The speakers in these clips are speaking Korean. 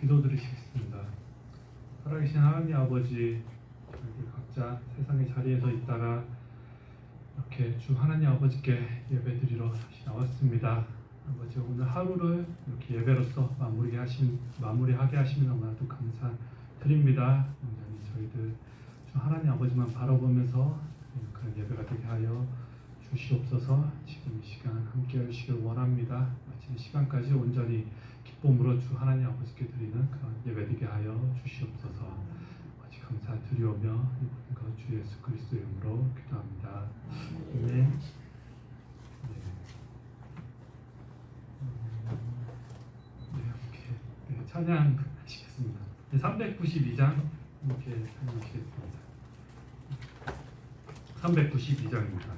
기도드리시겠습니다. 살아계신 하나님 아버지, 저희들 각자 세상의 자리에서 있다가 이렇게 주 하나님 아버지께 예배드리러 다시 나왔습니다. 아버지, 오늘 하루를 이렇게 예배로서 마무리하게 하시면 너무나도 감사드립니다. 온전히 저희들 주 하나님 아버지만 바라보면서 그런 예배가 되게 하여 주시옵소서. 지금 이 시간 함께 하시길 원합니다. 마치는 시간까지 온전히 기쁨으로 주 하나님 아버지께 드리는 그런 예배 되게 하여 주시옵소서. 아버지 감사드리오며 이 모든 것 주 예수 그리스도 이름으로 기도합니다. 아멘. 이렇게 찬양하시겠습니다. 392장 이렇게 찬양하시겠습니다. 392장입니다.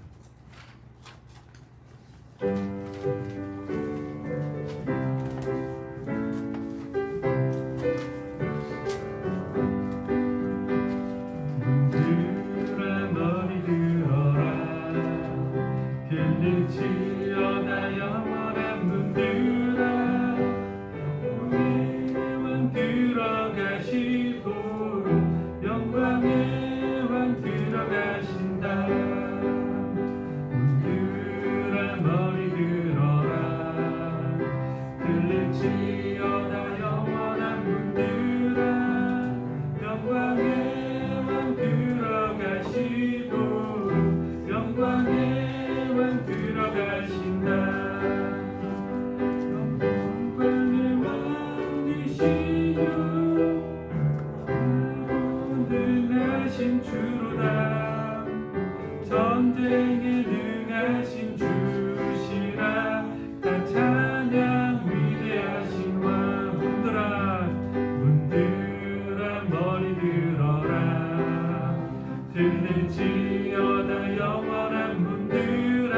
전쟁에 능하신 주시라. 다 찬양 위대하신 왕. 문들아 머리 들어라. 들릴지어다 영원한 문들아.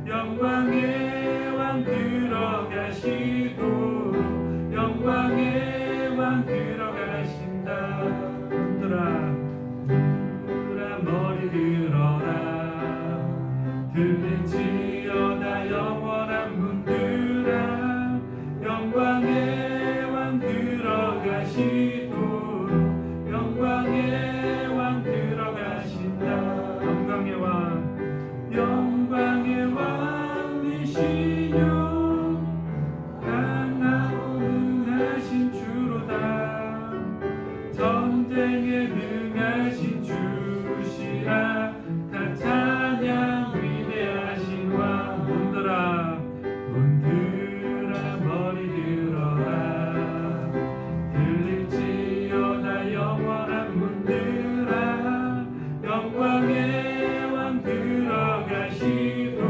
영광의 왕 들어가시고 영광의 왕 들어가신다. 문들아 머리 들어라. 들릴지어다 영원한 문들아. 영광의 왕 들어가시고 영광의 왕 들어가신다. 영광의 왕이시뇨. 강하고 능하신 주로다. 전쟁에 능하신 주시라. 다 찬양 위대하신 왕. 문들아 머리 들어라. 들릴지어다 영원한 문들아. 영광의 왕 들어가시고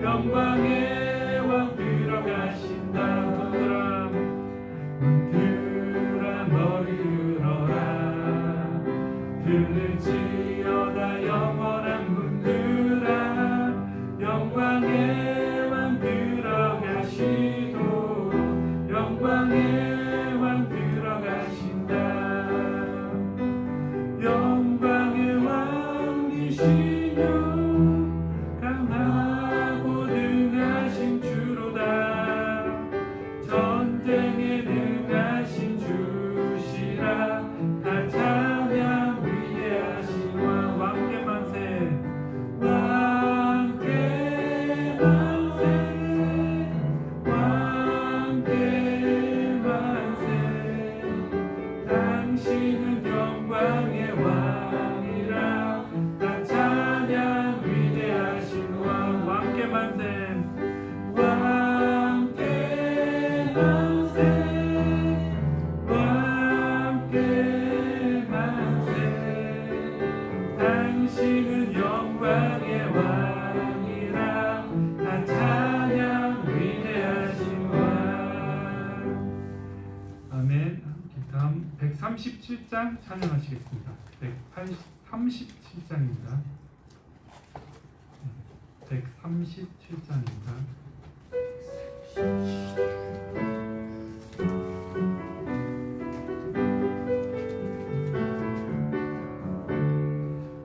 영광의 왕 들어가신다. 문들아 머리 들어라. 들릴지어다 영원한 문들아. 영광의 왕 들어가시고 영광의 왕 들어가신다. 영광의 왕이시뇨. 강하고 능하신 주로다. 전쟁에 능하신 주시라. 다 찬양 위대하신 왕. 왕께 만세. 왕께 만세. 왕께 만세. 당신은 영광의 왕이라. 다 찬양 위대하신 왕. 왕께 만세. 왕께 만세. 왕께 만세. 당신은 영광의 왕이라. 다 찬양 위대하신 왕. 아멘. 다음 137장 찬양하시겠습니다. 137장입니다. 137장입니다.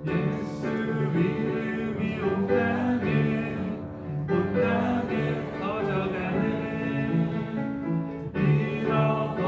예수 이름이 온 땅에 터져가네. 일어나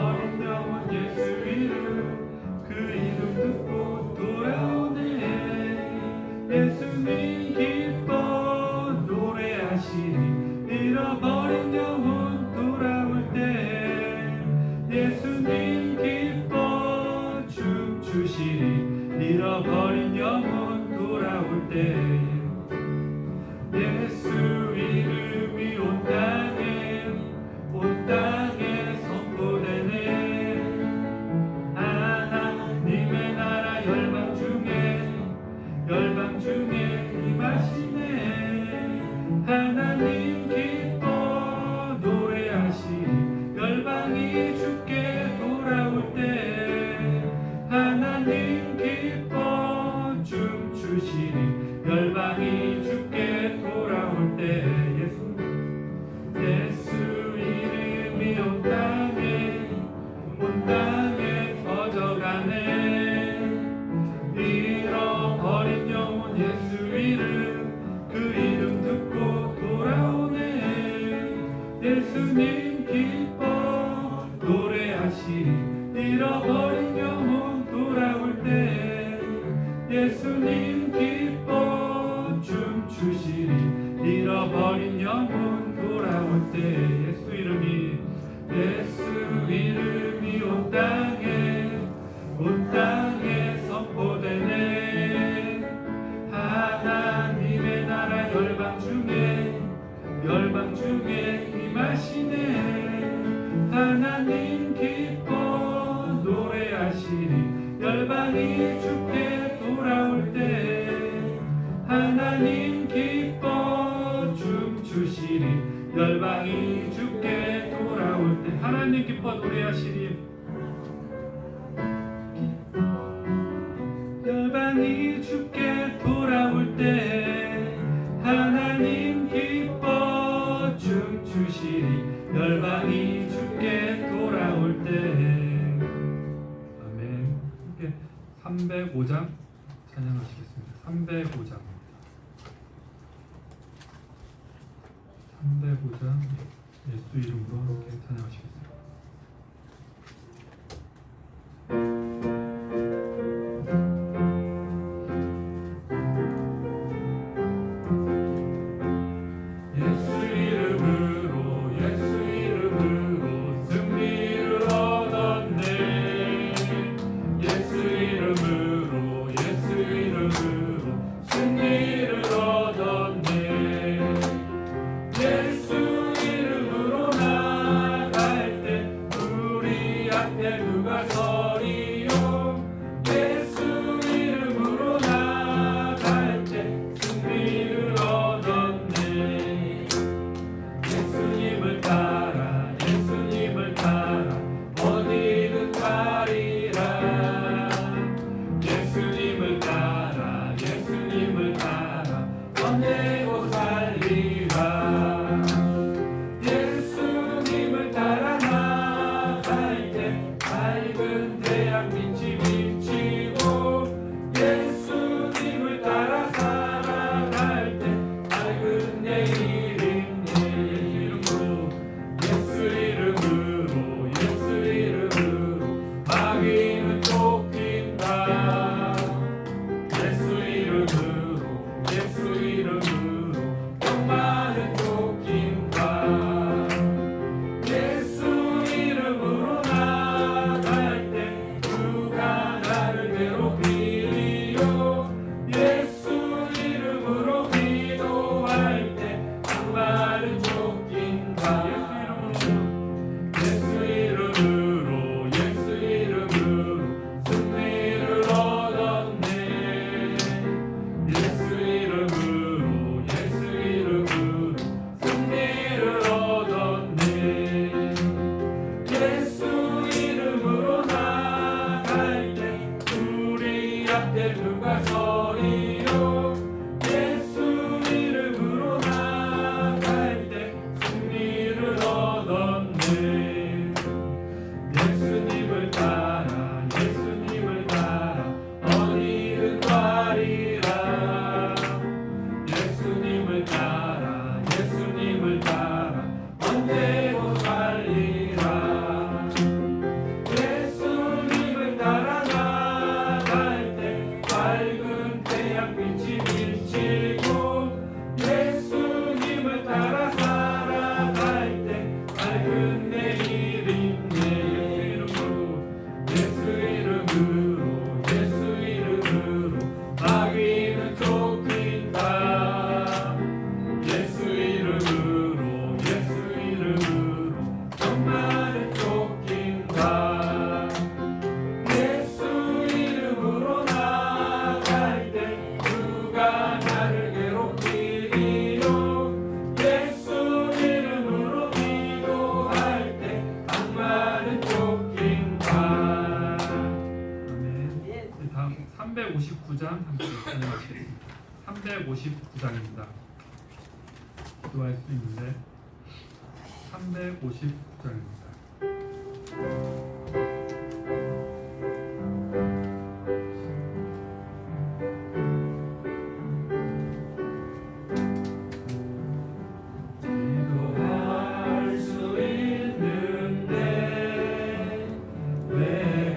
잃어버린 영혼 돌아올 때 예수님 기뻐 춤추시리. 잃어버린 영혼 돌아올 때 예수 이름이 온 땅에 선포되네. 하나님의 나라 열방 중에 임하시네. 하나님 기뻐 노래하시리. 열방이 주께 돌아올 때 하나님 기뻐 춤추시리. 열방이 주께 돌아올 때 하나님 기뻐 노래하시리. 열방이 주께 돌아올 때 하나님 기뻐 춤추시리. 열방이 주께 돌아올 때. 아멘. 함께 305장 찬양하시겠습니다. 305장 305장 예수 이름으로 함께 찬양하시겠습니다. 함께 찬양하시겠습니다. 359장입니다. 기도할 수 있는데 359장입니다. 기도할 수 있는데 왜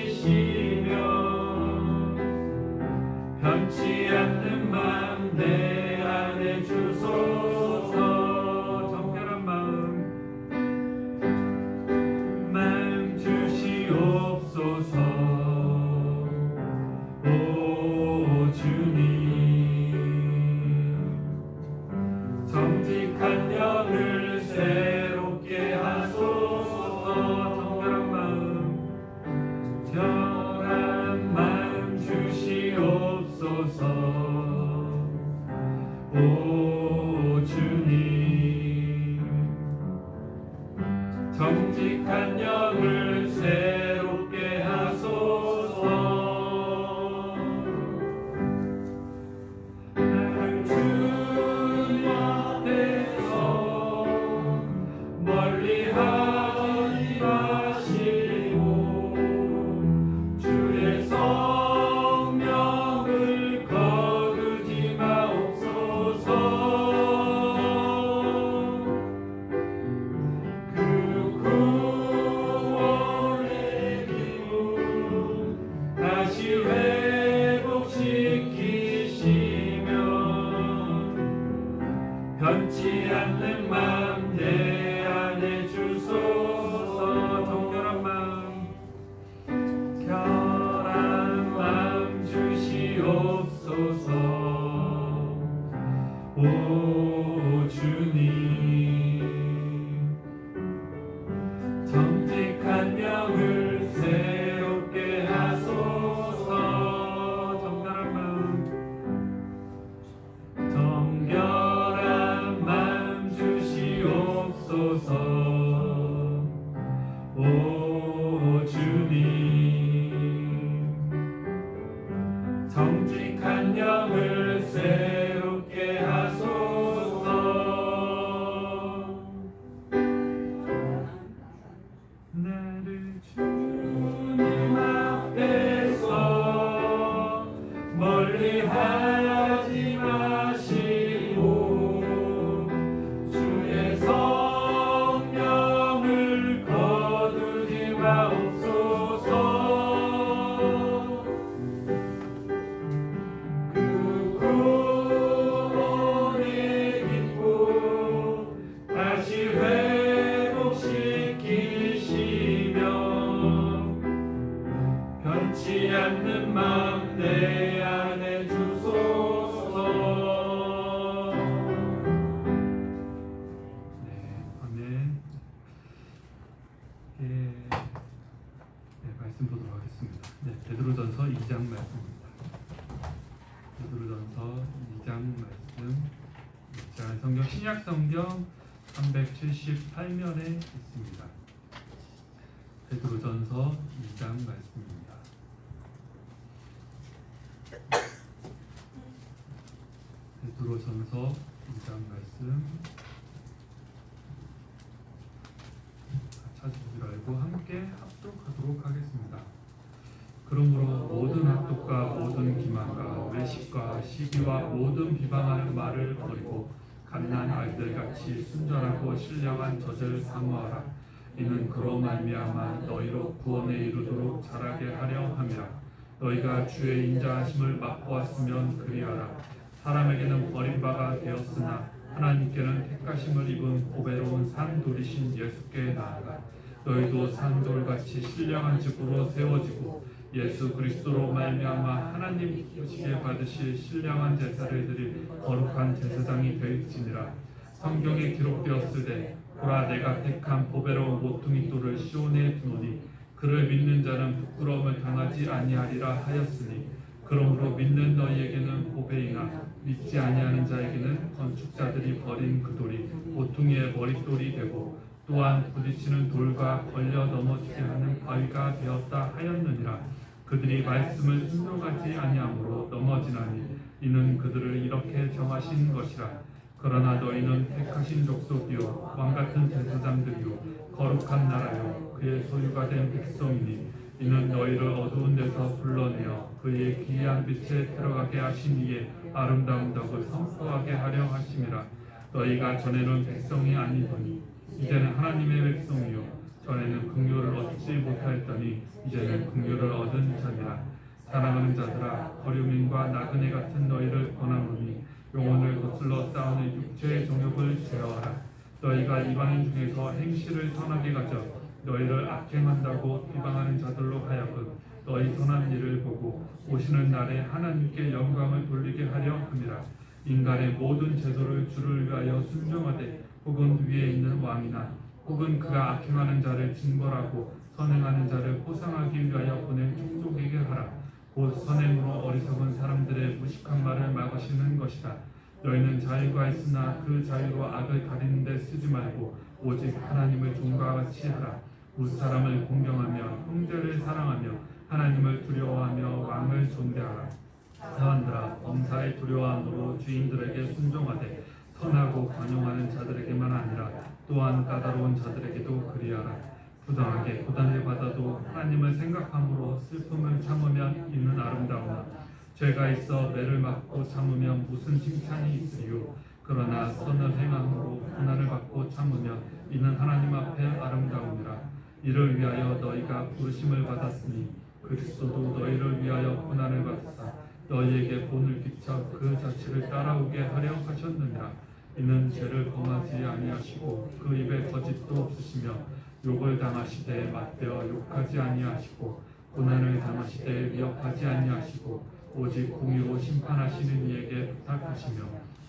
회복시키시며 변치 않는 마음 내 안에 주소서. 정결한 마음 주시옵소서. 오 주님, 정직한 영을 새롭게 하소서. 결한 마음 주시옵소서. 오 주님, 정직한 영을 새롭게 하소서. 나를 주님 앞에서 멀리하지 마시고 주의 성령을 거두지 마옵소서. 그 구원의 기쁨 다시 회복시키시며 변치 않는 마음 내 안에 주소서. 정결한 마음 주시옵소서. 오 주님, 정직한 영을 새롭게 하소서. 정결한 마음 주시옵소서. 오 주님, 정직한 영을 새롭게 하소서. 나를 주님 앞에서 멀리하지 마시고 주의 성령을 거두지 마옵소서. 그 구원의 기쁨 다시 회복시키시며 변치 않는 마음 내 안에 주소서. 네, 아멘. 말씀 보도록 하겠습니다. 베드로전서 2장 말씀입니다. 베드로전서 2장 말씀. 자, 성경 신약 성경 378면에 있습니다. 베드로전서 2장 말씀입니다. 베드로전서 2장 말씀 찾으시기로 알고 함께 합독하도록 하겠습니다. 그러므로 모든 합독과 모든 기만과 외식과 시기와 모든 비방하는 말을 버리고 갓난 아이들같이 순전하고 신령한 젖을 사모하라. 이는 그로 말미암아 너희로 구원에 이르도록 자라게 하려 함이라. 너희가 주의 인자하심을 맛보았으면 그리하라. 사람에게는 버림바가 되었으나 하나님께는 택하심을 입은 보배로운 산돌이신 예수께 나아가 너희도 산돌같이 신령한 집으로 세워지고 예수 그리스도로 말미암아 하나님 보시기에 받으실 신령한 제사를 드릴 거룩한 제사장이 되을지니라. 성경에 기록되었으되 보라 내가 택한 보배로운 모퉁이 돌을 시온에 두노니 그를 믿는 자는 부끄러움을 당하지 아니하리라 하였으니 그러므로 믿는 너희에게는 보배이나 믿지 아니하는 자에게는 건축자들이 버린 그 돌이 모퉁이의 머릿돌이 되고 또한 부딪히는 돌과 걸려 넘어지게 하는 바위가 되었다 하였느니라. 그들이 말씀을 순종하지 아니하므로 넘어지나니 이는 그들을 이렇게 정하신 것이라. 그러나 너희는 택하신 족속이요 왕같은 제사장들이요 거룩한 나라요 그의 소유가 된 백성이니 이는 너희를 어두운 데서 불러내어 그의 기이한 빛에 들어가게 하신 이의 아름다운 덕을 선포하게 하려 하심이라. 너희가 전에는 백성이 아니더니 이제는 하나님의 백성이요 전에는 긍휼을 얻지 못하였더니 이제는 긍휼을 얻은 자니라. 사랑하는 자들아, 거류민과 나그네 같은 너희를 권하노니 영혼을 거슬러 싸우는 육체의 정욕을 제어하라. 너희가 이방인 중에서 행실을 선하게 가져 너희를 악행한다고 비방하는 자들로 하여금 너희 선한 일을 보고 오시는 날에 하나님께 영광을 돌리게 하려 함이라. 인간의 모든 제도를 주를 위하여 순종하되 혹은 위에 있는 왕이나 혹은 그가 악행하는 자를 징벌하고 선행하는 자를 포상하기 위하여 보낸 족속에게 하라. 곧 선행으로 어리석은 사람들의 무식한 말을 막으시는 것이다. 너희는 자유가 있으나 그 자유로 악을 가리는 데 쓰지 말고 오직 하나님을 종과 같이 하라. 무사람을 공경하며 형제를 사랑하며 하나님을 두려워하며 왕을 존대하라. 사람들아, 범사에 두려워함으로 주인들에게 순종하되 선하고 관용하는 자들에게만 아니라 또한 까다로운 자들에게도 그리하라. 부당하게 고난을 받아도 하나님을 생각함으로 슬픔을 참으면 이는 아름다우나 죄가 있어 매를 맞고 참으면 무슨 칭찬이 있으리요. 그러나 선을 행함으로 고난을 받고 참으면 이는 하나님 앞에 아름다우니라. 이를 위하여 너희가 부르심을 받았으니 그리스도도 너희를 위하여 고난을 받으사 너희에게 본을 비춰 그 자취를 따라오게 하려 하셨느니라. 이는 죄를 범하지 아니하시고 그 입에 거짓도 없으시며 욕을 당하시되 맞대어 욕하지 아니하시고 고난을 당하시되 위협하지 아니하시고 오직 공의로 심판하시는 이에게 부탁하시며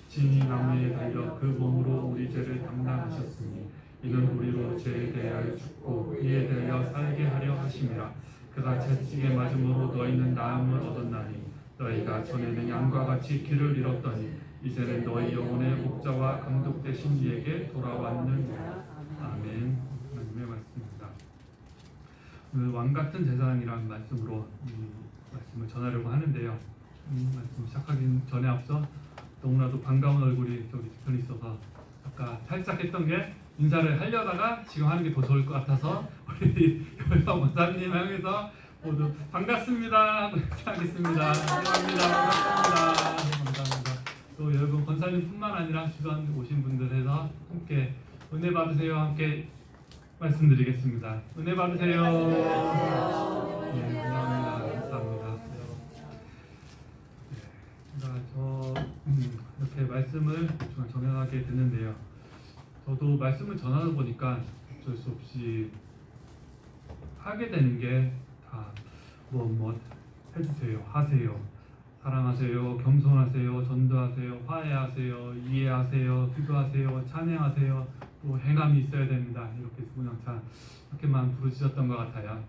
진이 나무에 달려 그 몸으로 우리 죄를 담당하셨으니 이는 우리로 죄에 대하여 죽고 이에 대하여 살게 하려 하심이라. 그가 채찍에 맞음으로 너희는 나음을 얻었나니 너희가 전에는 양과 같이 길을 잃었더니 이제는 너희 영혼의 목자와 감독 되신 이에게 돌아왔느니라. 아멘. 하나님의 말씀입니다. 오늘 왕 같은 제사장이라는 말씀으로 이 말씀을 전하려고 하는데요. 말씀 시작하기 전에 앞서 너무나도 반가운 얼굴이 저기 뒤편에 있어서 아까 살짝 했던 게 인사를 하려다가 지금 하는 게 더 좋을 것 같아서 우리 여자 원사님 향해서 모두 반갑습니다 하고 인사하겠습니다. 감사합니다. 감사합니다. 또 여러분 권사님뿐만 아니라 주변 오신 분들에서 함께 은혜 받으세요. 함께 말씀드리겠습니다. 은혜 받으세요. 네, 감사합니다. 감사합니다. 저 이렇게 말씀을 전하게 됐는데요. 저도 말씀을 전하다 보니까 어쩔 수 없이 하게 되는 게 다 뭐 해주세요, 하세요, 사랑하세요, 겸손하세요, 전도하세요, 화해하세요, 이해하세요, 기도하세요, 찬양하세요, 또 행함이 있어야 됩니다. 이렇게 수구장창 이렇게만 부르짖었던 것 같아요.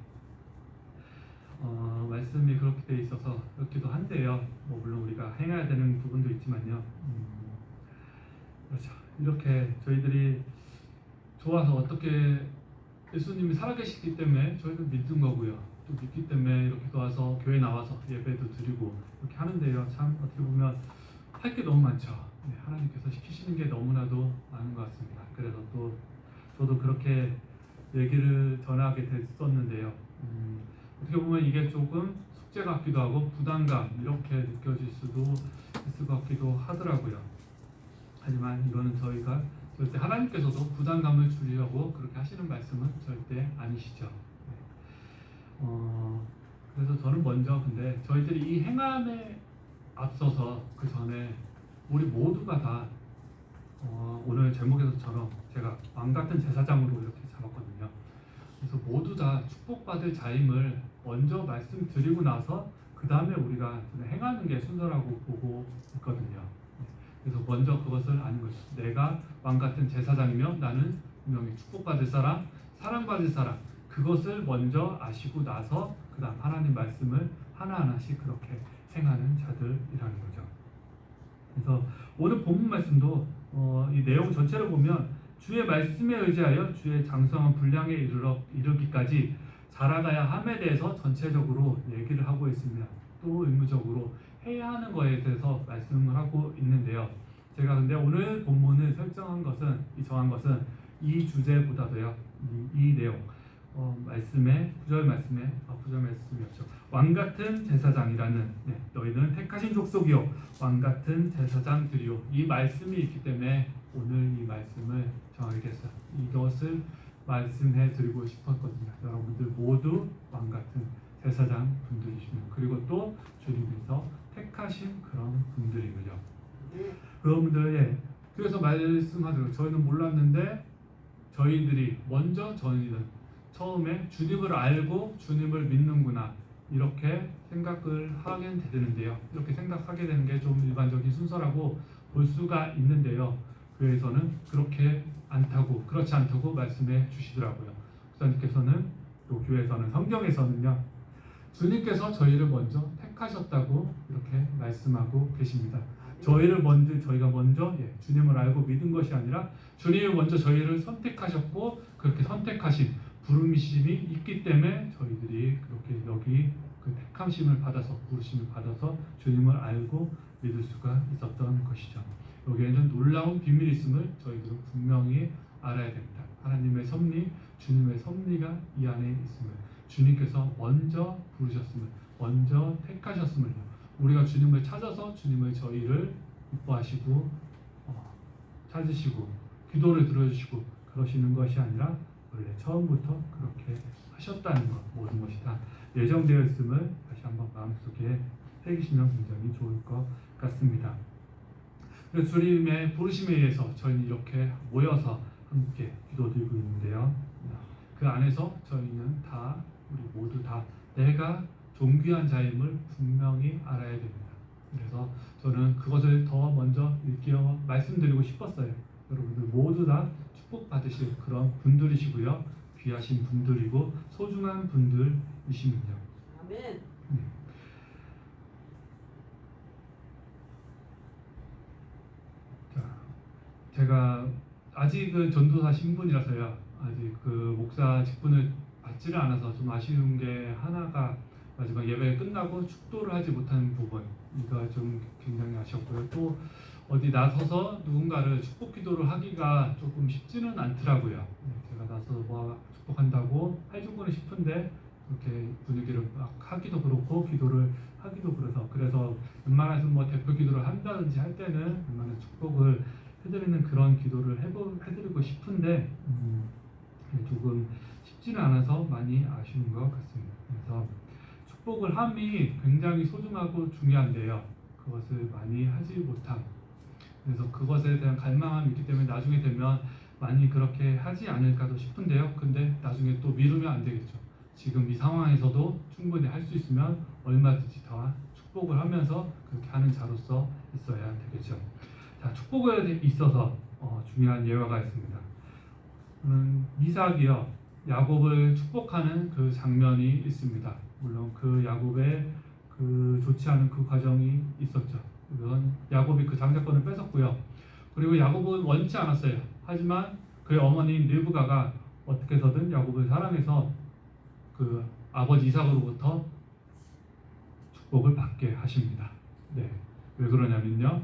말씀이 그렇게 돼 있어서 그렇기도 한데요. 뭐 물론 우리가 행해야 되는 부분도 있지만요. 그렇죠. 이렇게 저희들이 좋아서 어떻게 예수님이 살아계시기 때문에 저희는 믿는 거고요. 또 믿기 때문에 이렇게 도와서 교회 나와서 예배도 드리고 이렇게 하는데요. 참 어떻게 보면 할 게 너무 많죠. 네, 하나님께서 시키시는 게 너무나도 많은 것 같습니다. 그래서 또 저도 그렇게 얘기를 전하게 됐었는데요. 어떻게 보면 이게 조금 숙제 같기도 하고 부담감 이렇게 느껴질 수도 있을 것 같기도 하더라고요. 하지만 이거는 저희가 절대 하나님께서도 부담감을 주려고 그렇게 하시는 말씀은 절대 아니시죠. 그래서 저는 먼저 근데 저희들이 이 행함에 앞서서 그 전에 우리 모두가 다 오늘 제목에서처럼 제가 왕 같은 제사장으로 이렇게 잡았거든요. 그래서 모두 다 축복받을 자임을 먼저 말씀드리고 나서 그 다음에 우리가 행하는 게 순서라고 보고 있거든요. 그래서 먼저 그것을 아는 거죠. 내가 왕 같은 제사장이며 나는 분명히 축복받을 사람, 사랑받을 사람, 그것을 먼저 아시고 나서 그 다음 하나님 말씀을 하나하나씩 그렇게 행하는 자들이라는 거죠. 그래서 오늘 본문 말씀도 이 내용 전체를 보면 주의 말씀에 의지하여 주의 장성한 분량에 이르기까지 자라가야 함에 대해서 전체적으로 얘기를 하고 있으며 또 의무적으로 해야 하는 거에 대해서 말씀을 하고 있는데요. 제가 근데 오늘 본문을 설정한 것은 정한 것은 이 주제보다도요. 이 내용 말씀에 구절 말씀이었죠. 왕 같은 제사장이라는 너희는 택하신 족속이요 왕 같은 제사장들이요 이 말씀이 있기 때문에 오늘 이 말씀을 정하게 됐어요. 이것을 말씀해 드리고 싶었거든요. 여러분들 모두 왕 같은 제사장 분들이시며 그리고 또 주님께서 택하신 그런 분들이군요. 여러분들 그래서 말씀하더라고요. 저희는 몰랐는데 저희들이 먼저 저희는 처음에 주님을 알고 주님을 믿는구나 이렇게 생각을 하게 되는데요. 이렇게 생각하게 되는 게 좀 일반적인 순서라고 볼 수가 있는데요. 교회에서는 그렇지 않다고 말씀해 주시더라고요. 목사님께서는 또 교회에서는 성경에서는요. 주님께서 저희를 먼저 택하셨다고 이렇게 말씀하고 계십니다. 저희가 먼저 주님을 알고 믿은 것이 아니라 주님이 먼저 저희를 선택하셨고 그렇게 선택하신 부르심이 있기 때문에 저희들이 그렇게 여기 그 택함심을 받아서 부르심을 받아서 주님을 알고 믿을 수가 있었던 것이죠. 여기에는 놀라운 비밀이 있음을 저희들은 분명히 알아야 됩니다. 하나님의 섭리, 주님의 섭리가 이 안에 있음을 주님께서 먼저 부르셨음을 먼저 택하셨음을요. 우리가 주님을 찾아서 주님을 저희를 기뻐하시고 찾으시고 기도를 들어주시고 그러시는 것이 아니라 원래 처음부터 그렇게 하셨다는 것 모든 것이 다 예정되어 있음을 다시 한번 마음속에 새기시면 굉장히 좋을 것 같습니다. 그래서 주님의 부르심에 의해서 저희는 이렇게 모여서 함께 기도드리고 있는데요. 그 안에서 저희는 다 우리 모두 다 내가 존귀한 자임을 분명히 알아야 됩니다. 그래서 저는 그것을 더 먼저 일깨워 말씀드리고 싶었어요. 여러분들 모두 다 축복받으실 그런 분들이시고요. 귀하신 분들이고 소중한 분들이시군요. 아멘. 자, 제가 아직은 전도사 신분이라서요. 아직 그 목사 직분을 받지를 않아서 좀 아쉬운 게 하나가 마지막 예배 끝나고 축도를 하지 못한 부분 이거 좀 굉장히 아쉬웠고요. 또 어디 나서서 누군가를 축복 기도를 하기가 조금 쉽지는 않더라고요. 제가 나서서 축복한다고 해주고는 싶은데 그렇게 분위기를 막 하기도 그렇고 기도를 하기도 그래서 웬만해서 뭐 대표 기도를 한다든지 할 때는 웬만한 축복을 해드리는 그런 기도를 해드리고 싶은데 조금 쉽지는 않아서 많이 아쉬운 것 같습니다. 그래서 축복을 함이 굉장히 소중하고 중요한데요. 그것을 많이 하지 못함. 그래서 그것에 대한 갈망함이 있기 때문에 나중에 되면 많이 그렇게 하지 않을까도 싶은데요. 근데 나중에 또 미루면 안 되겠죠. 지금 이 상황에서도 충분히 할 수 있으면 얼마든지 다 축복을 하면서 그렇게 하는 자로서 있어야 되겠죠. 자, 축복에 있어서 중요한 예화가 있습니다. 이삭이요. 야곱을 축복하는 그 장면이 있습니다. 물론 그 야곱의 그 좋지 않은 그 과정이 있었죠. 그건 야곱이 그 장자권을 뺏었고요. 그리고 야곱은 원치 않았어요. 하지만 그의 어머니인 르브가가 어떻게 해서든 야곱을 사랑해서 그 아버지 이삭으로부터 축복을 받게 하십니다. 네, 왜 그러냐면요.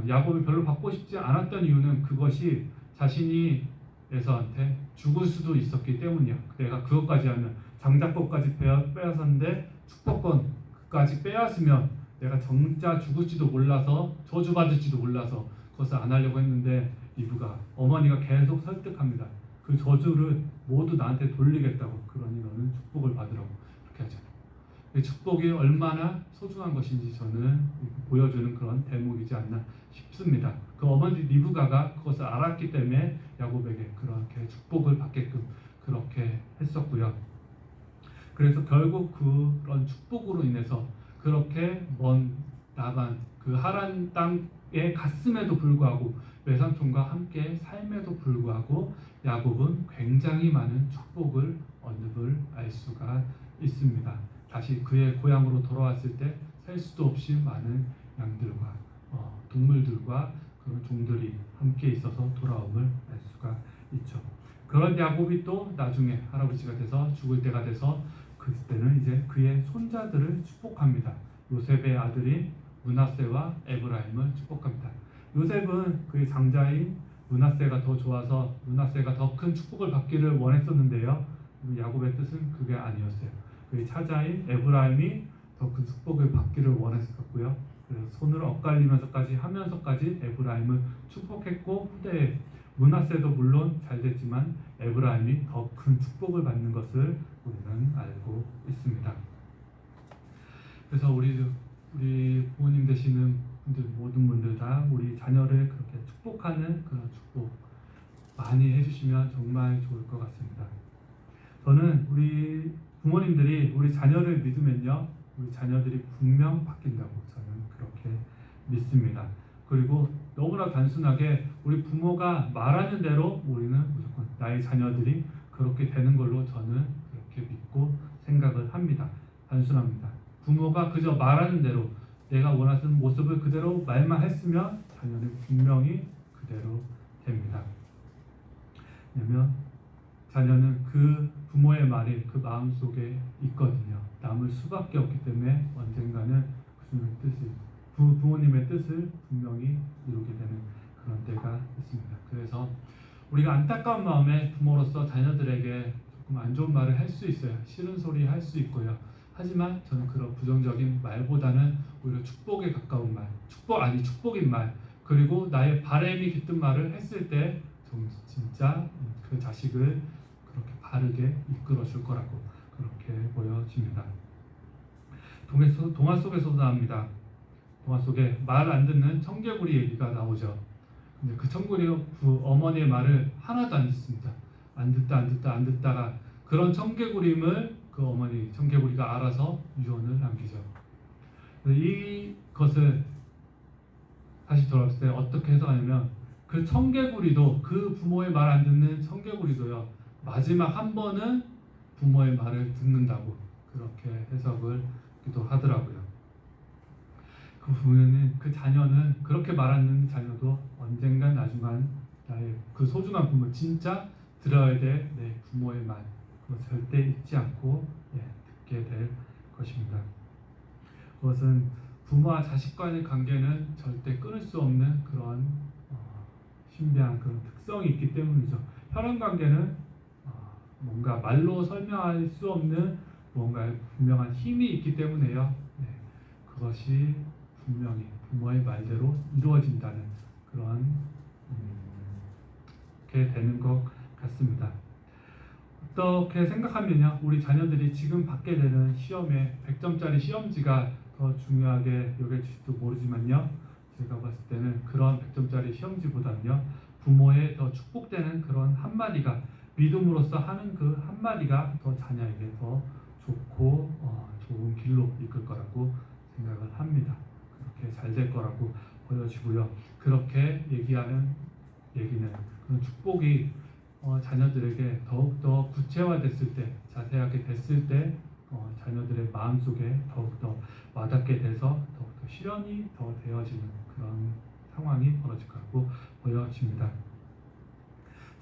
야곱이 별로 받고 싶지 않았던 이유는 그것이 자신이 에서한테 죽을 수도 있었기 때문이야. 내가 그것까지 하면 장자권까지 빼앗았는데 축복권까지 빼앗으면 내가 정자 죽을지도 몰라서 저주받을지도 몰라서 그것을 안 하려고 했는데 이브가 어머니가 계속 설득합니다. 그 저주를 모두 나한테 돌리겠다고. 그러니 너는 축복을 받으라고 그렇게 하잖아요. 축복이 얼마나 소중한 것인지 저는 보여주는 그런 대목이지 않나 싶습니다. 그 어머니 리브가가 그것을 알았기 때문에 야곱에게 그렇게 축복을 받게끔 그렇게 했었고요. 그래서 결국 그런 축복으로 인해서 그렇게 먼 나간 그 하란 땅에 갔음에도 불구하고 외삼촌과 함께 삶에도 불구하고 야곱은 굉장히 많은 축복을 얻음을 알 수가 있습니다. 다시 그의 고향으로 돌아왔을 때 셀 수도 없이 많은 양들과 동물들과 그런 종들이 함께 있어서 돌아옴을 알 수가 있죠. 그런 야곱이 또 나중에 할아버지가 돼서 죽을 때가 돼서 그때는 이제 그의 손자들을 축복합니다. 요셉의 아들인 므낫세와 에브라임을 축복합니다. 요셉은 그의 장자인 므낫세가 더 좋아서 므낫세가 더 큰 축복을 받기를 원했었는데요. 야곱의 뜻은 그게 아니었어요. 그의 차자인 에브라임이 더 큰 축복을 받기를 원했었고요. 그래서 손을 엇갈리면서까지 하면서까지 에브라임을 축복했고 후대에 므낫세도 물론 잘 됐지만 에브라임이 더 큰 축복을 받는 것을 우리는 알고 있습니다. 그래서 우리 부모님 되시는 분들, 모든 분들 다 우리 자녀를 그렇게 축복하는 그런 축복 많이 해주시면 정말 좋을 것 같습니다. 저는 우리 부모님들이 우리 자녀를 믿으면요, 우리 자녀들이 분명 바뀐다고 저는 그렇게 믿습니다. 그리고 너무나 단순하게 우리 부모가 말하는 대로 우리는 무조건 나의 자녀들이 그렇게 되는 걸로 저는 그렇게 믿고 생각을 합니다. 단순합니다. 부모가 그저 말하는 대로 내가 원하는 모습을 그대로 말만 했으면 자녀는 분명히 그대로 됩니다. 왜냐면 자녀는 그 부모의 말이 그 마음속에 있거든요. 남을 수밖에 없기 때문에 언젠가는 부모님의 뜻을 분명히 이루게 되는 그런 때가 있습니다. 그래서 우리가 안타까운 마음에 부모로서 자녀들에게 조금 안 좋은 말을 할 수 있어요. 싫은 소리 할 수 있고요. 하지만 저는 그런 부정적인 말보다는 오히려 축복에 가까운 말, 축복인 말, 그리고 나의 바람이 깃든 말을 했을 때 진짜 그 자식을 그렇게 바르게 이끌어 줄 거라고 그렇게 보여집니다. 동화 속에서도 나옵니다. 동화 속에 말 안 듣는 청개구리 얘기가 나오죠. 근데 그 청개구리 어머니의 말을 하나도 안 듣습니다. 안 듣다가 그런 청개구리를 그 청개구리가 알아서 유언을 남기죠. 이것을 다시 돌아봤을 때 어떻게 해석하냐면 그 청개구리도 그 부모의 말 안 듣는 청개구리도요, 마지막 한 번은 부모의 말을 듣는다고 그렇게 해석을 기도 하더라고요. 그 부모는 그 자녀는 그렇게 말하는 자녀도 언젠가 나중간 나의 그 소중한 부모 진짜 들어야 될 내 부모의 말 그거 절대 잊지 않고 듣게 될 것입니다. 그것은 부모와 자식 간의 관계는 절대 끊을 수 없는 그런 신비한 그런 특성이 있기 때문이죠. 혈연 관계는 뭔가 말로 설명할 수 없는 뭔가 분명한 힘이 있기 때문에요. 그것이 분명히 부모의 말대로 이루어진다는 그런 게 되는 것 같습니다. 어떻게 생각하면요, 우리 자녀들이 지금 받게 되는 시험에 100점짜리 시험지가 더 중요하게 여겨질지도 모르지만요, 제가 봤을 때는 그런 100점짜리 시험지보다는요, 부모의 더 축복되는 그런 한마디가, 믿음으로써 하는 그 한마디가 더 자녀에게 더 좋고 좋은 길로 이끌 거라고 생각을 합니다. 그렇게 잘 될 거라고 보여지고요. 그렇게 얘기하는 얘기는 그런 축복이 자녀들에게 더욱더 구체화됐을 때, 자세하게 됐을 때 자녀들의 마음속에 더욱더 와닿게 돼서 더욱더 실현이 더 되어지는 그런 상황이 벌어질 거라고 보여집니다.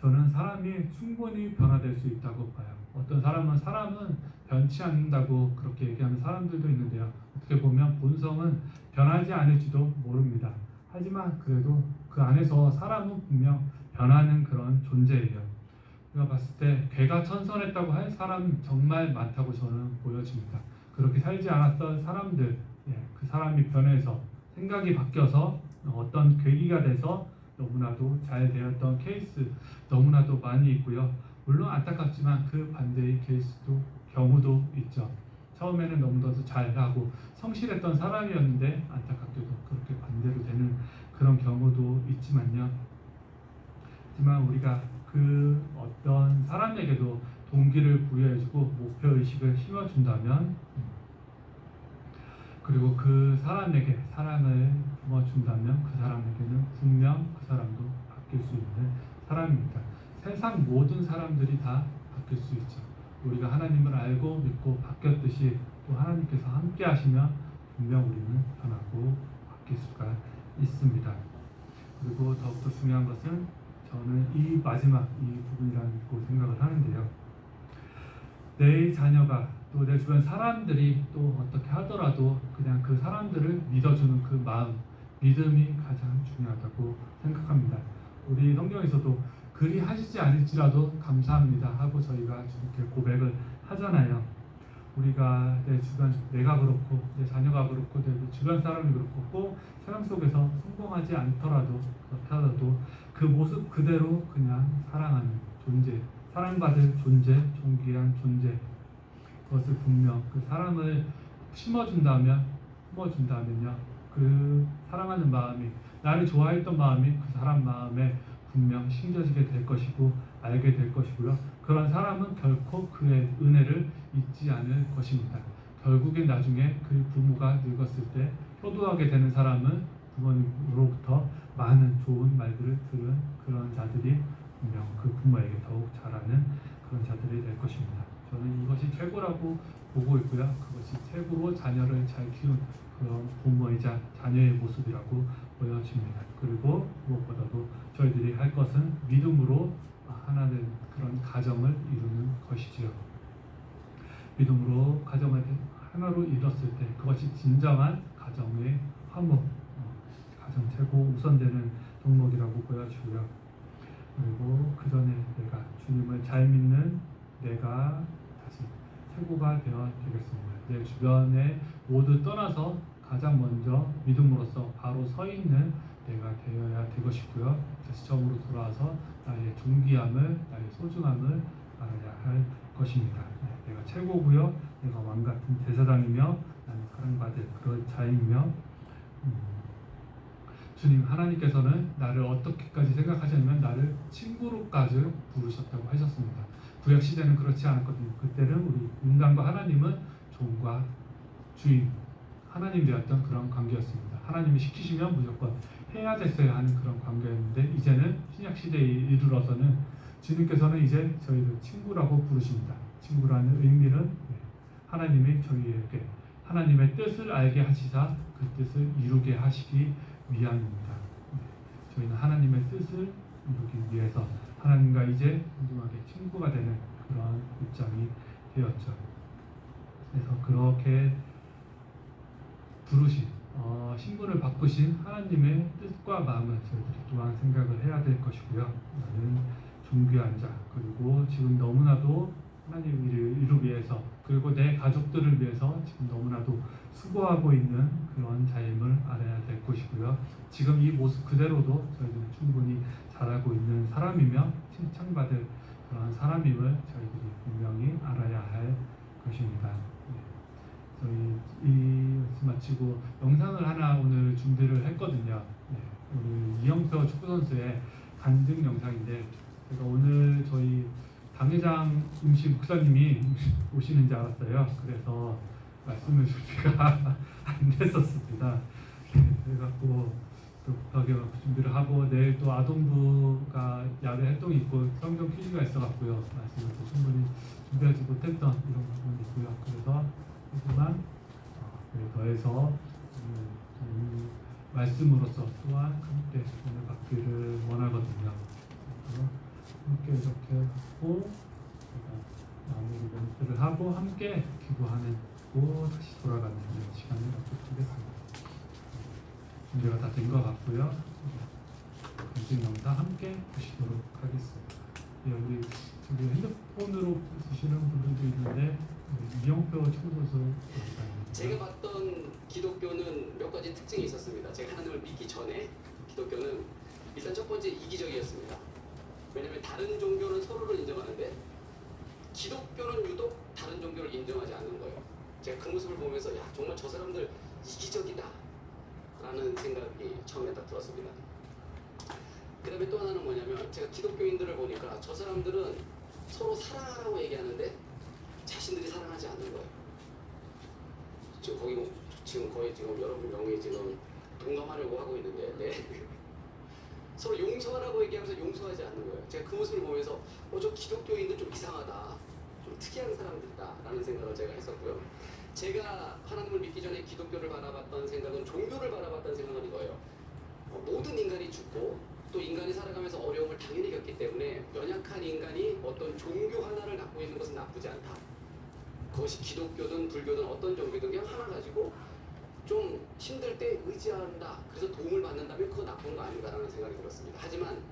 저는 사람이 충분히 변화될 수 있다고 봐요. 어떤 사람은 변치 않는다고 그렇게 얘기하는 사람들도 있는데요. 어떻게 보면 본성은 변하지 않을지도 모릅니다. 하지만 그래도 그 안에서 사람은 분명 변하는 그런 존재예요. 제가 봤을 때 개가천선했다고 할 사람 정말 많다고 저는 보여집니다. 그렇게 살지 않았던 사람들, 그 사람이 변해서 생각이 바뀌어서 어떤 계기가 돼서 너무나도 잘 되었던 케이스 너무나도 많이 있고요. 물론 안타깝지만 그 반대의 경우도 있죠. 처음에는 너무나도 잘하고 성실했던 사람이었는데 안타깝게도 그렇게 반대로 되는 그런 경우도 있지만요. 하지만 우리가 그 어떤 사람에게도 동기를 부여해주고 목표의식을 심어준다면, 그리고 그 사람에게 사랑을 부어준다면 그 사람에게는 분명 그 사람도 바뀔 수 있는 사람입니다. 세상 모든 사람들이 다 바뀔 수 있죠. 우리가 하나님을 알고 믿고 바뀌었듯이 또 하나님께서 함께 하시면 분명 우리는 변하고 바뀔 수가 있습니다. 그리고 더욱더 중요한 것은 저는 이 마지막 부분이라고 생각을 하는데요. 내 자녀가 또 내 주변 사람들이 또 어떻게 하더라도 그냥 그 사람들을 믿어주는 그 마음, 믿음이 가장 중요하다고 생각합니다. 우리 성경에서도 그리 하시지 않을지라도 감사합니다 하고 저희가 이렇게 고백을 하잖아요. 우리가 내 주변, 내가 그렇고 내 자녀가 그렇고 내 주변 사람이 그렇고 꼭 세상 속에서 성공하지 않더라도 그렇다도 그 모습 그대로 그냥 사랑하는 존재, 사랑받을 존재, 존귀한 존재, 그것을 분명 그 사랑을 심어준다면요 그 사랑하는 마음이, 나를 좋아했던 마음이 그 사람 마음에 분명 심겨지게 될 것이고 알게 될 것이고요. 그런 사람은 결코 그의 은혜를 잊지 않을 것입니다. 결국엔 나중에 그 부모가 늙었을 때 효도하게 되는 사람은 부모님으로부터 많은 좋은 말들을 들은 그런 자들이 분명 그 부모에게 더욱 잘하는 그런 자들이 될 것입니다. 저는 이것이 최고라고 보고 있고요. 그것이 최고로 자녀를 잘 키운 그런 부모이자 자녀의 모습이라고 보여집니다. 그리고 무엇보다도 저희들이 할 것은 믿음으로 하나된 그런 가정을 이루는 것이지요. 믿음으로 가정을 하나로 이뤘을 때 그것이 진정한 가정의 화목, 가장 최고 우선되는 종목이라고 보여지고요. 그리고 그 전에 내가 주님을 잘 믿는 내가 다시 최고가 되어 되겠습니다. 내 주변에 모두 떠나서 가장 먼저 믿음으로써 바로 서 있는 내가 되어야 되것이고요. 다시 점으로 돌아와서 나의 존귀함을, 나의 소중함을 알아야 할 것입니다. 내가 최고고요. 내가 왕 같은 제사장이며 나는 사랑받을 그런 자이며 주님 하나님께서는 나를 어떻게까지 생각하셨냐면 나를 친구로까지 부르셨다고 하셨습니다. 구약 시대는 그렇지 않았거든요. 그때는 우리 인간과 하나님은 종과 주인, 하나님 되었던 그런 관계였습니다. 하나님이 시키시면 무조건 해야 됐어야 하는 그런 관계였는데 이제는 신약 시대에 이르러서는 주님께서는 이제 저희를 친구라고 부르십니다. 친구라는 의미는 하나님이 저희에게 하나님의 뜻을 알게 하시사 그 뜻을 이루게 하시기 위함입니다. 저희는 하나님의 뜻을 이루기 위해서 하나님과 이제 소중하게 친구가 되는 그런 입장이 되었죠. 그래서 그렇게 부르신 신분을 바꾸신 하나님의 뜻과 마음을 저희들이 또한 생각을 해야 될 것이고요. 나는 존귀한 자, 그리고 지금 너무나도 하나님 일을 이루기 위해서, 그리고 내 가족들을 위해서 지금 너무나도 수고하고 있는 그런 자임을 알아야 될 것이고요. 지금 이 모습 그대로도 저희들은 충분히 잘하고 있는 사람이며 칭찬받을 그런 사람임을 저희들이 분명히 알아야 할 것입니다. 저희 이 말씀 마치고 영상을 하나 오늘 준비를 했거든요. 오늘 이영표 축구 선수의 간증 영상인데, 제가 오늘 저희 당회장 임시 목사님이 오시는 줄 알았어요. 그래서 말씀을 준비가 안 됐었습니다. 그래갖고 또 급하게 준비를 하고 내일 또 아동부가 야외 활동이 있고 성경 퀴즈가 있어갖고요. 말씀을 또 충분히 준비하지 못했던 이런 부분이 있고요. 그래서 하지만 더해서 말씀으로서 또한 함께 은혜 받기를 원하거든요. 그래서 함께 이렇게 하고 제가 마무리 멘트를 하고 함께 기도하는 고 다시 돌아가는 이런 시간을 갖도록 준비가 다 된 것 같고요. 간증 영상 함께 보시도록 하겠습니다. 여기 저기 핸드폰으로 보시는 분들도 있는데 이영표 총선수 제가 봤던 기독교는 몇 가지 특징이 있었습니다. 제가 하나님을 믿기 전에 기독교는 일단 첫 번째 이기적이었습니다. 왜냐하면 다른 종교는 서로를 인정하는데 기독교는 유독 다른 종교를 인정하지 않는 거예요. 제가 그 모습을 보면서 야 정말 저 사람들 이기적이다 라는 생각이 처음에 딱 들었습니다. 그 다음에 또 하나는 뭐냐면 제가 기독교인들을 보니까 저 사람들은 서로 사랑하라고 얘기하는데 자신들이 사랑하지 않는 거예요. 지금 거의 여러 명이 지금 동감하려고 하고 있는데 서로 용서하라고 얘기하면서 용서하지 않는 거예요. 제가 그 모습을 보면서 저 기독교인들 좀 이상하다, 좀 특이한 사람들이다 라는 생각을 제가 했었고요. 제가 하나님을 믿기 전에 기독교를 바라봤던 생각은, 종교를 바라봤던 생각은 이거예요. 모든 인간이 죽고 또 인간이 살아가면서 어려움을 당연히 겪기 때문에 연약한 인간이 어떤 종교 하나를 갖고 있는 것은 나쁘지 않다. 그것이 기독교든 불교든 어떤 종교든 그냥 하나 가지고 좀 힘들 때 의지한다, 그래서 도움을 받는다면 그거 나쁜 거 아닌가라는 생각이 들었습니다. 하지만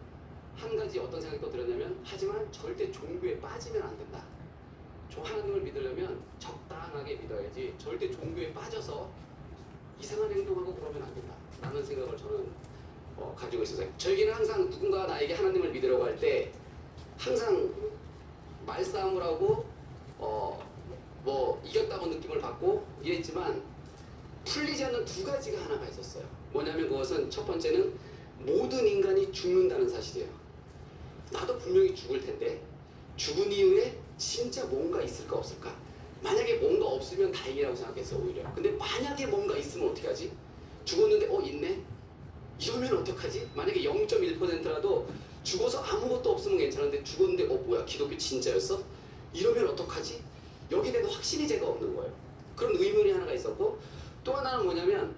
한 가지 어떤 생각이 또 들었냐면, 하지만 절대 종교에 빠지면 안 된다. 하나님을 믿으려면 적당하게 믿어야지 절대 종교에 빠져서 이상한 행동하고 그러면 안 된다 라는 생각을 저는 가지고 있어요. 저에게는 항상 누군가 나에게 하나님을 믿으려고 할 때 항상 말싸움을 하고 뭐 이겼다고 느낌을 받고 이랬지만 풀리지 않는 두 가지가 하나가 있었어요. 뭐냐면 그것은 첫 번째는 모든 인간이 죽는다는 사실이에요. 나도 분명히 죽을 텐데 죽은 이후에 진짜 뭔가 있을까 없을까? 만약에 뭔가 없으면 다행이라고 생각했어요 오히려. 근데 만약에 뭔가 있으면 어떻게 하지? 죽었는데 있네? 이러면 어떡하지? 만약에 0.1%라도 죽어서 아무것도 없으면 괜찮은데 죽었는데 뭐야 기독교 진짜였어? 이러면 어떡하지? 여기에 대한 확신이 제가 없는 거예요. 그런 의문이 하나가 있었고 또 하나는 뭐냐면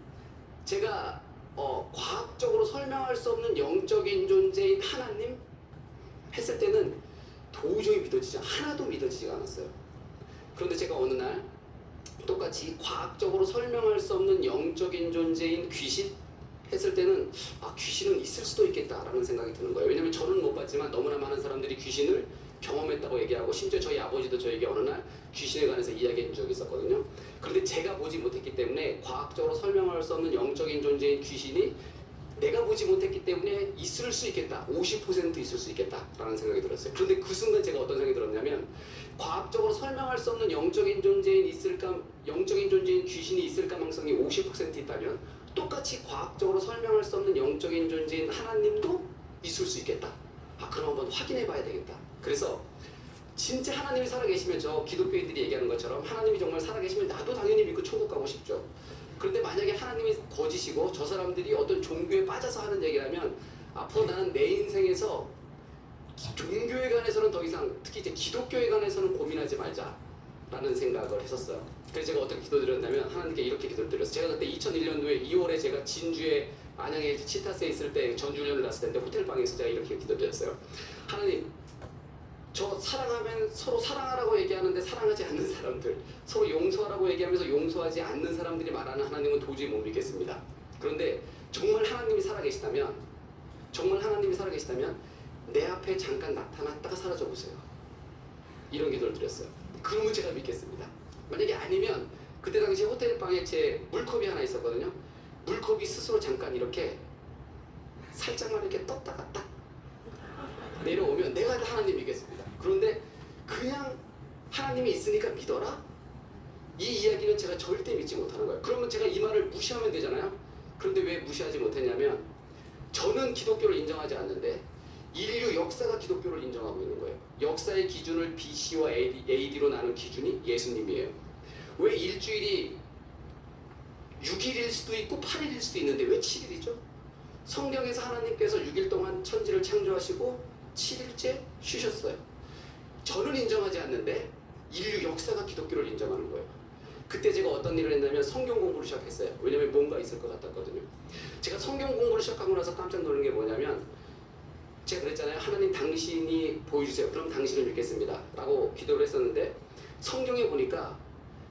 제가 과학적으로 설명할 수 없는 영적인 존재인 하나님 했을 때는 도저히 하나도 믿어지지가 않았어요. 그런데 제가 어느 날 똑같이 과학적으로 설명할 수 없는 영적인 존재인 귀신 했을 때는 귀신은 있을 수도 있겠다라는 생각이 드는 거예요. 왜냐면 저는 못 봤지만 너무나 많은 사람들이 귀신을 경험했다고 얘기하고 심지어 저희 아버지도 저에게 어느 날 귀신에 관해서 이야기해 준 적이 있었거든요. 그런데 제가 보지 못했기 때문에 과학적으로 설명할 수 없는 영적인 존재인 귀신이 내가 보지 못했기 때문에 있을 수 있겠다. 50% 있을 수 있겠다라는 생각이 들었어요. 그런데 그 순간 제가 어떤 생각이 들었냐면 과학적으로 설명할 수 없는 영적인 존재인 귀신이 있을 가능성이 50% 있다면 똑같이 과학적으로 설명할 수 없는 영적인 존재인 하나님도 있을 수 있겠다. 그럼 한번 확인해 봐야 되겠다. 그래서 진짜 하나님이 살아계시면 저 기독교인들이 얘기하는 것처럼 하나님이 정말 살아계시면 나도 당연히 믿고 천국 가고 싶죠. 그런데 만약에 하나님이 거짓이고 저 사람들이 어떤 종교에 빠져서 하는 얘기라면 앞으로 나는 내 인생에서 종교에 관해서는 더 이상 특히 이제 기독교에 관해서는 고민하지 말자라는 생각을 했었어요. 그래서 제가 어떻게 기도드렸냐면 하나님께 이렇게 기도드렸어요. 제가 그때 2001년도에 2월에 제가 진주에 안양에 치타스에 있을 때 전주훈련을 갔을 때인데 호텔방에서 제가 이렇게 기도드렸어요. 하나님 저 사랑하면 서로 사랑하라고 얘기하는데 사랑하지 않는 사람들, 서로 용서하라고 얘기하면서 용서하지 않는 사람들이 말하는 하나님은 도저히 못 믿겠습니다. 그런데 정말 하나님이 살아계시다면 내 앞에 잠깐 나타났다가 사라져 보세요. 이런 기도를 드렸어요. 그러면 제가 믿겠습니다. 만약에 아니면 그때 당시 호텔방에 제 물컵이 하나 있었거든요. 물컵이 스스로 잠깐 이렇게 살짝만 이렇게 떴다가 딱 내려오면 내가 하나님이겠습니다. 그런데 그냥 하나님이 있으니까 믿어라? 이 이야기는 제가 절대 믿지 못하는 거예요. 그러면 제가 이 말을 무시하면 되잖아요. 그런데 왜 무시하지 못했냐면 저는 기독교를 인정하지 않는데 인류 역사가 기독교를 인정하고 있는 거예요. 역사의 기준을 BC와 AD로 나눈 기준이 예수님이에요. 왜 일주일이 6일일 수도 있고 8일일 수도 있는데 왜 7일이죠? 성경에서 하나님께서 6일 동안 천지를 창조하시고 7일째 쉬셨어요. 저는 인정하지 않는데 인류 역사가 기독교를 인정하는 거예요. 그때 제가 어떤 일을 했냐면 성경 공부를 시작했어요. 왜냐면 뭔가 있을 것 같았거든요. 제가 성경 공부를 시작하고 나서 깜짝 놀란 게 뭐냐면 제가 그랬잖아요. 하나님 당신이 보여주세요. 그럼 당신을 믿겠습니다. 라고 기도를 했었는데 성경에 보니까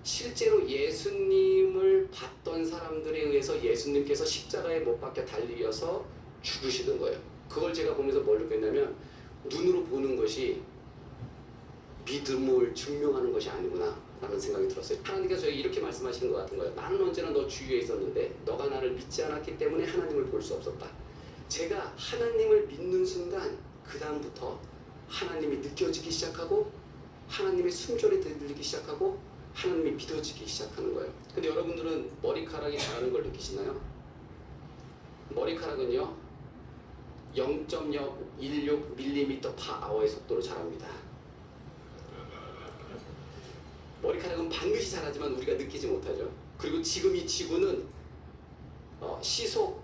실제로 예수님을 봤던 사람들에 의해서 예수님께서 십자가에 못 박혀 달리셔서 죽으시는 거예요. 그걸 제가 보면서 뭘 느꼈냐면 눈으로 보는 것이 믿음을 증명하는 것이 아니구나 라는 생각이 들었어요. 하나님께서 저에게 이렇게 말씀하시는 것 같은 거예요. 나는 언제나 너 주위에 있었는데 너가 나를 믿지 않았기 때문에 하나님을 볼 수 없었다. 제가 하나님을 믿는 순간 그 다음부터 하나님이 느껴지기 시작하고 하나님의 숨결이 들리기 시작하고 하나님이 믿어지기 시작하는 거예요. 근데 여러분들은 머리카락이 자라는 걸 느끼시나요? 머리카락은요 0.16mm/h의 속도로 자랍니다. 머리카락은 반드시 자라지만 우리가 느끼지 못하죠. 그리고 지금 이 지구는 시속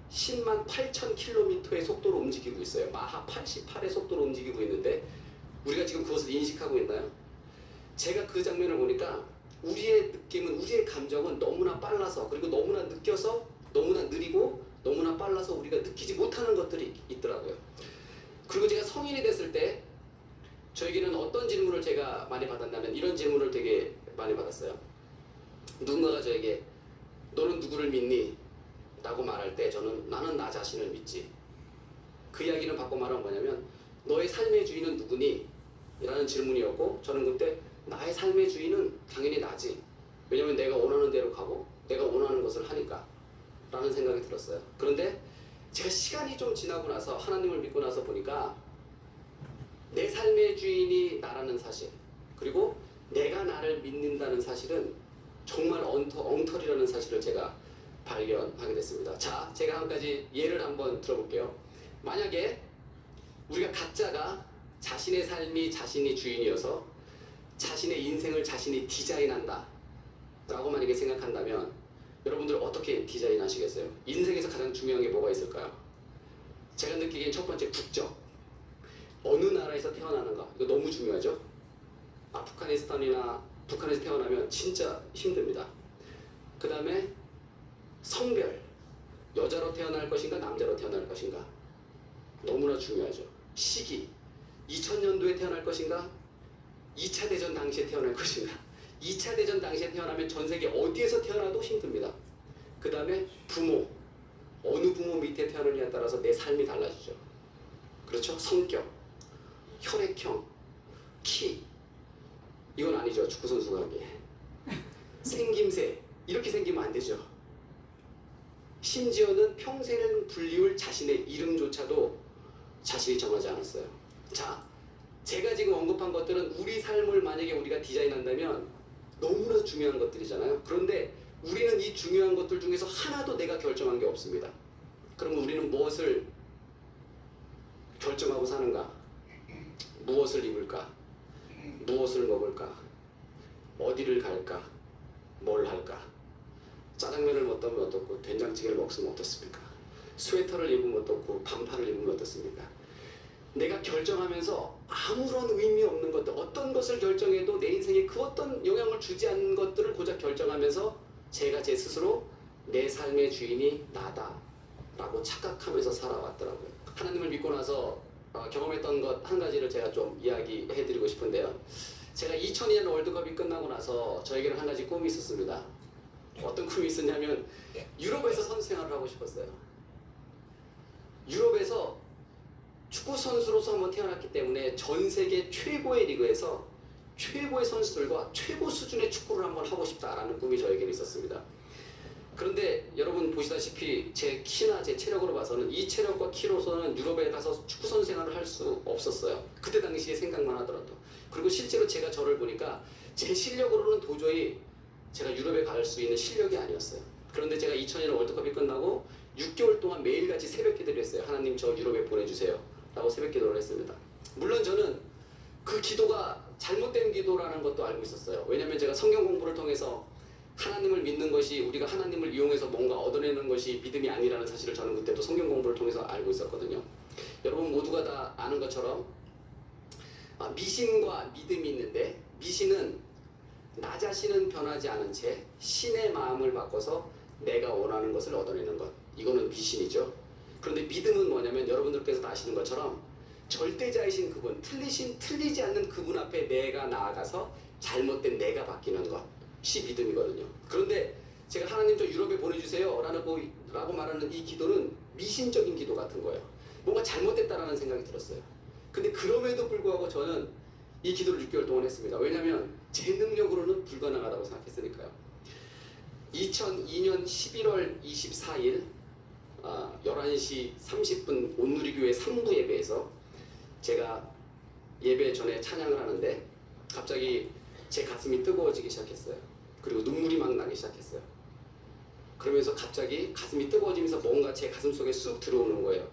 108,000km의 속도로 움직이고 있어요. 마하 88의 속도로 움직이고 있는데 우리가 지금 그것을 인식하고 있나요? 제가 그 장면을 보니까 우리의 느낌은, 우리의 감정은 너무나 빨라서, 그리고 너무나 느껴서, 너무나 느리고 너무나 빨라서 우리가 느끼지 못하는 것들이 있더라고요. 그리고 제가 성인이 됐을 때 저에게는 어떤 질문을 제가 많이 받았냐면 이런 질문을 되게 많이 받았어요. 누군가가 저에게 너는 누구를 믿니? 라고 말할 때 저는 나는 나 자신을 믿지. 그 이야기는 바꿔 말하면 뭐냐면 너의 삶의 주인은 누구니? 라는 질문이었고 저는 그때 나의 삶의 주인은 당연히 나지. 왜냐면 내가 원하는 대로 가고 내가 원하는 것을 하니까 라는 생각이 들었어요. 그런데 제가 시간이 좀 지나고 나서 하나님을 믿고 나서 보니까 내 삶의 주인이 나라는 사실, 그리고 내가 나를 믿는다는 사실은 정말 엉터리라는 사실을 제가 발견하게 됐습니다. 자, 제가 한 가지 예를 한번 들어볼게요. 만약에 우리가 각자가 자신의 삶이 자신이 주인이어서 자신의 인생을 자신이 디자인한다 라고 만약에 생각한다면 여러분들 어떻게 디자인하시겠어요? 인생에서 가장 중요한 게 뭐가 있을까요? 제가 느끼기엔 첫 번째 국적. 어느 나라에서 태어나는가, 이거 너무 중요하죠. 아프가니스탄이나 북한에서 태어나면 진짜 힘듭니다. 그 다음에 성별, 여자로 태어날 것인가 남자로 태어날 것인가, 너무나 중요하죠. 시기, 2000년도에 태어날 것인가 2차 대전 당시에 태어날 것인가. 2차 대전 당시에 태어나면 전 세계 어디에서 태어나도 힘듭니다. 그 다음에 부모, 어느 부모 밑에 태어나느냐에 따라서 내 삶이 달라지죠. 그렇죠? 성격, 혈액형, 키, 이건 아니죠. 축구선수가 하기에. 생김새, 이렇게 생기면 안 되죠. 심지어는 평생을 불리울 자신의 이름조차도 자신이 정하지 않았어요. 자, 제가 지금 언급한 것들은 우리 삶을 만약에 우리가 디자인한다면 너무나 중요한 것들이잖아요. 그런데 우리는 이 중요한 것들 중에서 하나도 내가 결정한 게 없습니다. 그러면 우리는 무엇을 결정하고 사는가? 무엇을 입을까? 무엇을 먹을까? 어디를 갈까? 뭘 할까? 짜장면을 먹으면 어떻고 된장찌개를 먹으면 어떻습니까? 스웨터를 입으면 어떻고 반팔을 입으면 어떻습니까? 내가 결정하면서 아무런 의미 없는 것들, 어떤 것을 결정해도 내 인생에 그 어떤 영향을 주지 않는 것들을 고작 결정하면서 제가 제 스스로 내 삶의 주인이 나다 라고 착각하면서 살아왔더라고요. 하나님을 믿고 나서 경험했던 것 한 가지를 제가 좀 이야기해 드리고 싶은데요. 제가 2002년 월드컵이 끝나고 나서 저에게는 한 가지 꿈이 있었습니다. 어떤 꿈이 있었냐면 유럽에서 선수 생활을 하고 싶었어요. 유럽에서 축구 선수로서 한번 태어났기 때문에 전 세계 최고의 리그에서 최고의 선수들과 최고 수준의 축구를 한번 하고 싶다라는 꿈이 저에게는 있었습니다. 그런데 여러분 보시다시피 제 키나 제 체력으로 봐서는 이 체력과 키로서는 유럽에 가서 축구 선수 생활을 할 수 없었어요. 그때 당시에 생각만 하더라도. 그리고 실제로 제가 저를 보니까 제 실력으로는 도저히 제가 유럽에 갈 수 있는 실력이 아니었어요. 그런데 제가 2002년 월드컵이 끝나고 6개월 동안 매일같이 새벽 기도를 했어요. 하나님 저 유럽에 보내주세요 라고 새벽 기도를 했습니다. 물론 저는 그 기도가 잘못된 기도라는 것도 알고 있었어요. 왜냐하면 제가 성경 공부를 통해서 하나님을 믿는 것이 우리가 하나님을 이용해서 뭔가 얻어내는 것이 믿음이 아니라는 사실을 저는 그때도 성경 공부를 통해서 알고 있었거든요. 여러분 모두가 다 아는 것처럼 미신과 믿음이 있는데, 미신은 나 자신은 변하지 않은 채 신의 마음을 바꿔서 내가 원하는 것을 얻어내는 것, 이거는 미신이죠. 그런데 믿음은 뭐냐면 여러분들께서 다 아시는 것처럼 절대자이신 그분, 틀리지 않는 그분 앞에 내가 나아가서 잘못된 내가 바뀌는 것이 믿음이거든요. 그런데 제가 하나님 저 유럽에 보내주세요 라고 말하는 이 기도는 미신적인 기도 같은 거예요. 뭔가 잘못됐다라는 생각이 들었어요. 근데 그럼에도 불구하고 저는 이 기도를 6개월 동안 했습니다. 왜냐하면 제 능력으로는 불가능하다고 생각했으니까요. 2002년 11월 24일 11시 30분 온누리교회 3부 예배에서 제가 예배 전에 찬양을 하는데 갑자기 제 가슴이 뜨거워지기 시작했어요. 그리고 눈물이 막 나기 시작했어요. 그러면서 갑자기 가슴이 뜨거워지면서 뭔가 제 가슴 속에 쑥 들어오는 거예요.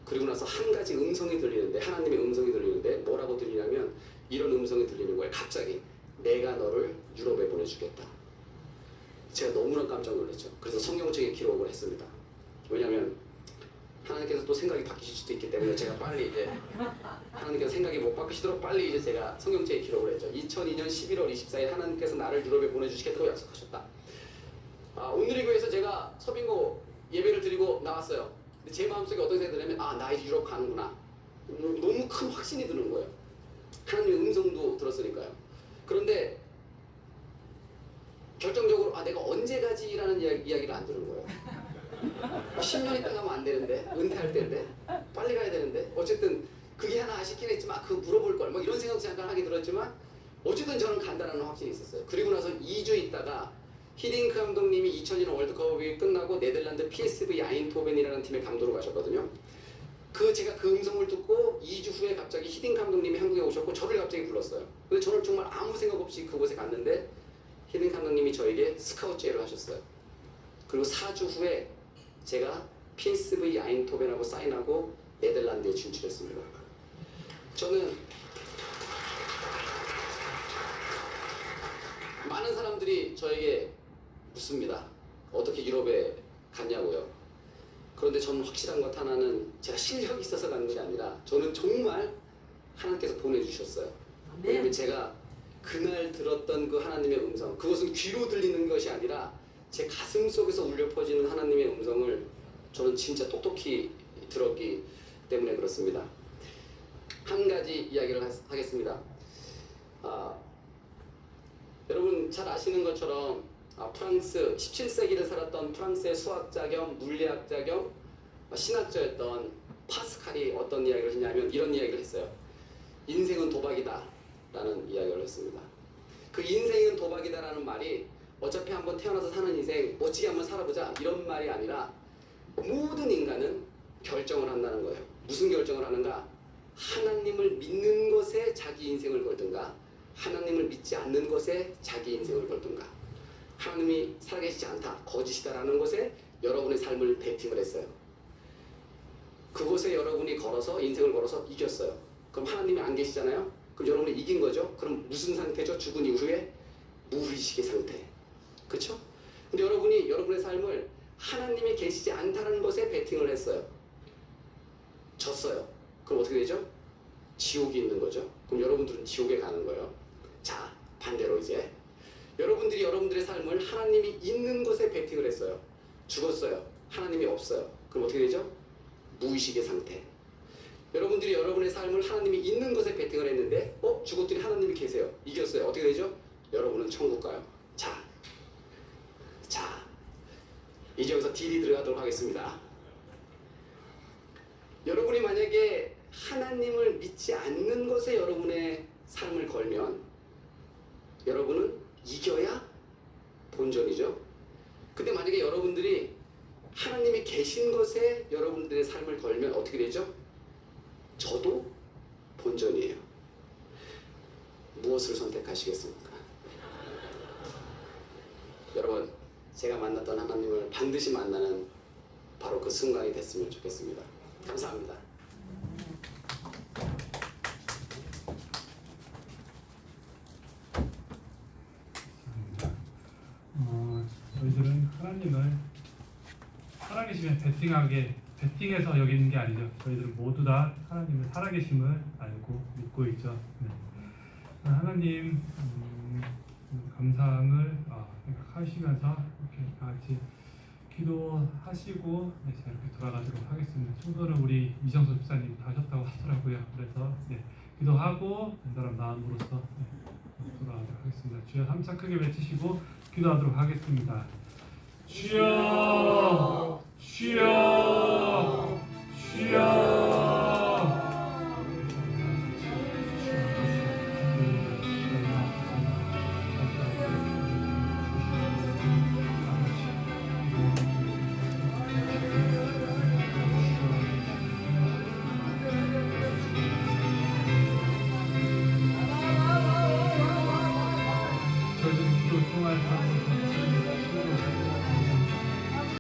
그리고 나서 한 가지 음성이 들리는데, 하나님의 음성이 들리는데 뭐라고 들리냐면 이런 음성이 들리는 거예요. 갑자기 내가 너를 유럽에 보내주겠다. 제가 너무나 깜짝 놀랐죠. 그래서 성경책에 기록을 했습니다. 왜냐하면 하나님께서 또 생각이 바뀌실 수도 있기 때문에 제가 빨리 이제 하나님께서 생각이 못 바뀌시도록 빨리 이제 제가 성경책에 기록을 했죠. 2002년 11월 24일 하나님께서 나를 유럽에 보내주시겠다고 약속하셨다. 오늘의 교회에서 제가 서빙고 예배를 드리고 나왔어요. 근데 제 마음속에 어떤 생각이 드냐면 나 이제 유럽 가는구나. 너무 큰 확신이 드는 거예요. 하나님의 음성도 들었으니까요. 그런데 결정적으로 내가 언제 가지라는 이야기를 안 들은 거예요. 10년 있다 가면 안 되는데, 은퇴할 때인데, 빨리 가야 되는데, 어쨌든 그게 하나 아쉽긴 했지만 그거 물어볼 걸, 뭐 이런 생각 잠깐 하게 들었지만 어쨌든 저는 간다라는 확신이 있었어요. 그리고 나서 2주 있다가 히딩크 감독님이 2002년 월드컵이 끝나고 네덜란드 PSV 아인토벤이라는 팀의 감독으로 가셨거든요. 제가 그 음성을 듣고 2주 후에 갑자기 히딩크 감독님이 한국에 오셨고 저를 갑자기 불렀어요. 근데 저는 정말 아무 생각 없이 그곳에 갔는데 히딩크 감독님이 저에게 스카우트 제의를 하셨어요. 그리고 4주 후에 제가 PSV 아인토벤하고 사인하고 네덜란드에 진출했습니다. 저는 많은 사람들이 저에게 묻습니다. 어떻게 유럽에 갔냐고요. 그런데 저는 확실한 것 하나는 제가 실력이 있어서 가는 게 아니라 저는 정말 하나님께서 보내주셨어요. 왜냐면 제가 그날 들었던 그 하나님의 음성, 그것은 귀로 들리는 것이 아니라 제 가슴 속에서 울려 퍼지는 하나님의 음성을 저는 진짜 똑똑히 들었기 때문에 그렇습니다. 한 가지 이야기를 하겠습니다. 여러분 잘 아시는 것처럼 프랑스 17세기를 살았던 프랑스의 수학자 겸 물리학자 겸 신학자였던 파스칼이 어떤 이야기를 했냐면 이런 이야기를 했어요. 인생은 도박이다 라는 이야기를 했습니다. 그 인생은 도박이다 라는 말이 어차피 한번 태어나서 사는 인생 멋지게 한번 살아보자 이런 말이 아니라 모든 인간은 결정을 한다는 거예요. 무슨 결정을 하는가? 하나님을 믿는 것에 자기 인생을 걸든가 하나님을 믿지 않는 것에 자기 인생을 걸든가 하나님이 살아계시지 않다, 거짓이다라는 것에 여러분의 삶을 베팅을 했어요. 그곳에 여러분이 걸어서 인생을 걸어서 이겼어요. 그럼 하나님이 안 계시잖아요. 그럼 여러분이 이긴 거죠. 그럼 무슨 상태죠? 죽은 이후에 무의식의 상태. 그렇죠? 근데 여러분이 여러분의 삶을 하나님이 계시지 않다는 것에 베팅을 했어요. 졌어요. 그럼 어떻게 되죠? 지옥이 있는 거죠. 그럼 여러분들은 지옥에 가는 거예요. 자, 반대로 이제 여러분들이 여러분들의 삶을 하나님이 있는 것에 베팅을 했어요. 죽었어요. 하나님이 없어요. 그럼 어떻게 되죠? 무의식의 상태. 여러분들이 여러분의 삶을 하나님이 있는 것에 베팅을 했는데 죽었더니 하나님이 계세요. 이겼어요. 어떻게 되죠? 여러분은 천국 가요. 자, 이제 여기서 딜이 들어가도록 하겠습니다. 여러분이 만약에 하나님을 믿지 않는 것에 여러분의 삶을 걸면 여러분은 이겨야 본전이죠. 근데 만약에 여러분들이 하나님이 계신 것에 여러분들의 삶을 걸면 어떻게 되죠? 저도 본전이에요. 무엇을 선택하시겠습니까? 여러분, 제가 만났던 하나님을 반드시 만나는 바로 그 순간이 됐으면 좋겠습니다. 감사합니다. 저희들은 하나님을 살아계시면 베팅해서 여기는 게 아니죠. 저희들은 모두 다 하나님을 살아계심을 알고 믿고 있죠. 네. 하나님 감사함을 생각하시면서 이렇게 다 같이 기도하시고 이제 이렇게 돌아가도록 하겠습니다. 충분히 우리 이정수 집사님 다 하셨다고 하더라고요. 그래서 기도하고 간절한 마음으로서 돌아가도록 하겠습니다. 주여 3차 크게 외치시고 기도하도록 하겠습니다. 주여, 주여, 주여. 저희들은 기도 생활